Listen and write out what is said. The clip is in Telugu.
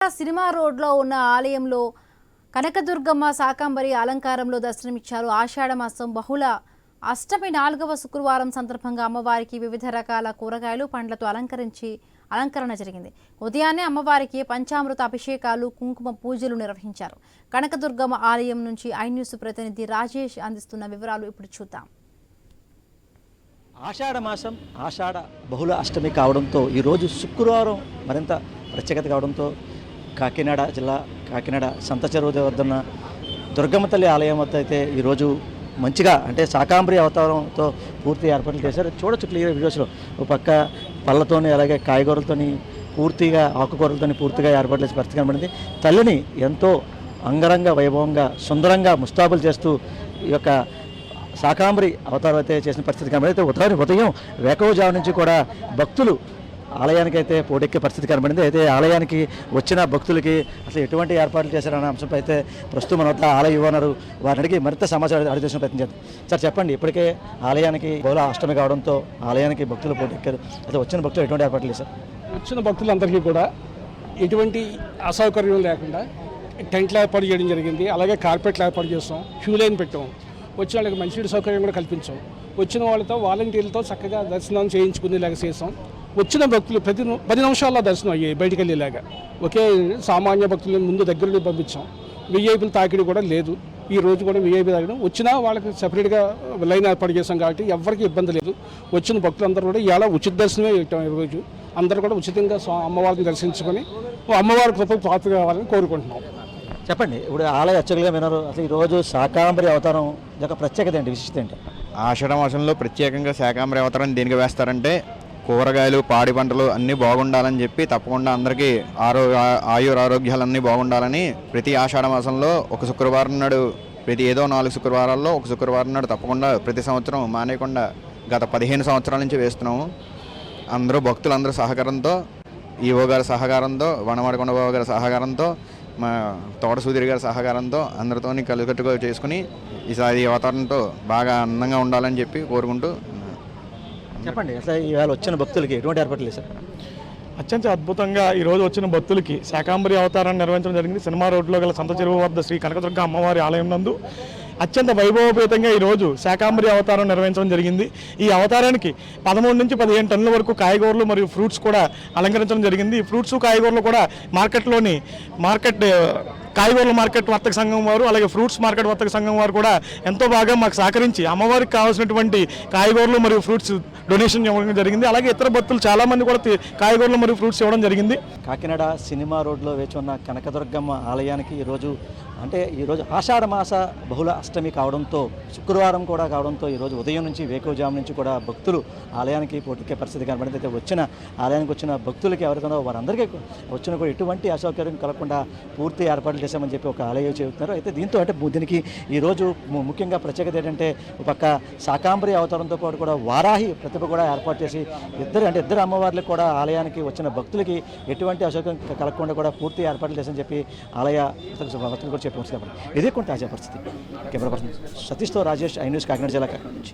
సినిమా రోడ్లో ఉన్న ఆలయంలో కనకదుర్గమ్మ శాకంబరి అలంకారంలో దర్శనమిచ్చారు. ఆషాఢ మాసం బహుళ అష్టమి 4వ శుక్రవారం సందర్భంగా అమ్మవారికి వివిధ రకాల కూరగాయలు పండ్లతో అలంకరణ జరిగింది. ఉదయాన్నే అమ్మవారికి పంచామృత అభిషేకాలు, కుంకుమ పూజలు నిర్వహించారు. కనకదుర్గమ్మ ఆలయం నుంచి ఐన్యూస్ ప్రతినిధి రాజేష్ అందిస్తున్న వివరాలు ఇప్పుడు చూద్దాం. ఆషాఢ మాసం ఆషాఢ బహుళ అష్టమి కావడంతో ఈరోజు శుక్రవారం మరింత ప్రత్యేకత కావడంతో కాకినాడ జిల్లా కాకినాడ సంత చెరువు వద్ద ఉన్న దుర్గమ్మ తల్లి ఆలయం వద్ద అయితే ఈరోజు మంచిగా అంటే శాకంబరి అవతారంతో పూర్తి ఏర్పాట్లు చేశారు. చూడొచ్చు క్లియర్ వీడియోస్లో. ఒక పక్క పళ్ళతోని అలాగే కాయగూరలతోని పూర్తిగా ఆకుకూరలతోని పూర్తిగా ఏర్పాట్లు చేసి పరిస్థితి కనబడింది. తల్లిని ఎంతో అంగరంగ వైభవంగా సుందరంగా ముస్తాబులు చేస్తూ ఈ యొక్క శాకంబరి అవతారం అయితే చేసిన పరిస్థితి కనబడింది. ఉదయం వేకువజాము నుంచి కూడా భక్తులు ఆలయానికి అయితే పోటెక్కే పరిస్థితి కనబడింది. అయితే ఆలయానికి వచ్చిన భక్తులకి అసలు ఎటువంటి ఏర్పాట్లు చేశారన్న అంశంపై అయితే ప్రస్తుతం మన వద్ద ఆలయ యువనరు వారిని అడిగి మరింత సమాచారం అడిగేసిన ప్రయత్నం చేద్దాం. సార్ చెప్పండి, ఇప్పటికే ఆలయానికి బహుళ అష్టమి కావడంతో ఆలయానికి భక్తులు పోటెక్కారు. అయితే వచ్చిన భక్తులు ఎటువంటి ఏర్పాట్లు చేశారు? వచ్చిన భక్తులందరికీ కూడా ఎటువంటి అసౌకర్యం లేకుండా టెంట్లు ఏర్పాటు చేయడం జరిగింది. అలాగే కార్పెట్లు ఏర్పాటు చేస్తాం, క్యూ లైన్ పెట్టాం. వచ్చిన వాళ్ళకి మంచి సౌకర్యం కూడా కల్పించాం. వచ్చిన వాళ్ళతో వాలంటీర్లతో చక్కగా దర్శనం చేయించుకునేలాగా చేసాం. వచ్చిన భక్తులు 10 నిమిషాల్లో దర్శనం అయ్యాయి బయటికి వెళ్ళేలాగా. ఒకే సామాన్య భక్తులను ముందు దగ్గర పంపించాం. విఐపీల తాకిడి కూడా లేదు. ఈ రోజు కూడా విఐపీ తాకిడి వచ్చినా వాళ్ళకి సపరేట్గా లైన్ ఏర్పాటు చేసాం కాబట్టి ఎవరికి ఇబ్బంది లేదు. వచ్చిన భక్తులందరూ కూడా ఇలా ఉచిత దర్శనమే పెట్టాం. ఈరోజు అందరూ కూడా ఉచితంగా అమ్మవారిని దర్శించుకొని అమ్మవారి కృపకు పాత్ర కావాలని కోరుకుంటున్నాం. చెప్పండి, ఇప్పుడు ఆలయ అర్చకులుగా విన్నారు. అసలు ఈరోజు శాకంబరి అవతారం యొక్క ప్రత్యేకత ఏంటి, విశిష్టత ఏంటి? ఆషాఢ మాసంలో ప్రత్యేకంగా శాకంబరి అవతారం దేనికి వేస్తారంటే కూరగాయలు, పాడి పంటలు అన్నీ బాగుండాలని చెప్పి తప్పకుండా అందరికీ ఆరోగ్యాలన్నీ బాగుండాలని ప్రతి ఆషాఢ మాసంలో ఒక శుక్రవారం నాడు ఏదో 4 శుక్రవారాల్లో ఒక శుక్రవారం నాడు తప్పకుండా ప్రతి సంవత్సరం మానేయకుండా గత 15 సంవత్సరాల నుంచి వేస్తున్నాము. భక్తులందరూ సహకారంతో, ఈవో గారి సహకారంతో, వనమాడకొండ బాబు గారి సహకారంతో, మా తోట సుధీర్ గారి సహకారంతో అందరితో కలిసికట్టుగా చేసుకుని ఈసారి అవతారంతో బాగా అందంగా ఉండాలని చెప్పి కోరుకుంటూ. చెప్పండి, అసలు ఇవాళ వచ్చిన భక్తులకి ఎటువంటి ఏర్పాట్లు చేశారు? అత్యంత అద్భుతంగా ఈరోజు వచ్చిన భక్తులకి శాకంబరి అవతారాన్ని నిర్వహించడం జరిగింది. సినిమా రోడ్లో గల సంత చెరువు వద్ద శ్రీ కనకదుర్గ అమ్మవారి ఆలయం నందు అత్యంత వైభవపేతంగా ఈరోజు శాకంబరి అవతారం నిర్వహించడం జరిగింది. ఈ అవతారానికి 13 నుంచి 15 టన్నుల వరకు కాయగూరలు మరియు ఫ్రూట్స్ కూడా అలంకరించడం జరిగింది. ఈ ఫ్రూట్స్ కాయగూరలు కూడా కాయగూరల మార్కెట్ వర్తక సంఘం వారు అలాగే ఫ్రూట్స్ మార్కెట్ వర్తక సంఘం వారు కూడా ఎంతో బాగా మాకు సహకరించి అమ్మవారికి కావాల్సినటువంటి కాయగూరలు మరియు ఫ్రూట్స్ డొనేషన్ ఇవ్వడం జరిగింది. అలాగే ఇతర భక్తులు చాలామంది కూడా కాయగూరలు మరియు ఫ్రూట్స్ ఇవ్వడం జరిగింది. కాకినాడ సినిమా రోడ్లో వేచి ఉన్న కనకదుర్గమ్మ ఆలయానికి ఈరోజు ఆషాఢ మాస బహుళ అష్టమి కావడంతో శుక్రవారం కూడా కావడంతో ఈరోజు ఉదయం నుంచి వేకువజాము నుంచి కూడా భక్తులు ఆలయానికి పోటెక్కే పరిస్థితి కనబడింది. అయితే ఆలయానికి వచ్చిన భక్తులకి ఎవరైతే వారందరికీ వచ్చిన కూడా ఎటువంటి అసౌకర్యం కలగకుండా పూర్తి ఏర్పాట్లు చేశామని చెప్పి ఒక ఆలయం చెబుతున్నారు. అయితే దీనికి ఈరోజు ముఖ్యంగా ప్రత్యేకత ఏంటంటే ఒక పక్క శాకంబరి అవతారంతో పాటు కూడా వారాహి ప్రతిభ కూడా ఏర్పాటు చేసి ఇద్దరు అమ్మవార్లకు కూడా ఆలయానికి వచ్చిన భక్తులకి ఎటువంటి అసౌకర్యం కలగకుండా కూడా పూర్తి ఏర్పాట్లు చేశారని చెప్పి ఆలయ భక్తులు కూడా చెప్పి. ఇది కొంత తాజా పరిస్థితి. కెమెరా పర్సన్ సతీష్తో రాజేష్, ఐన్యూస్ కాకినాడ జిల్లా కాకినాడ నుంచి.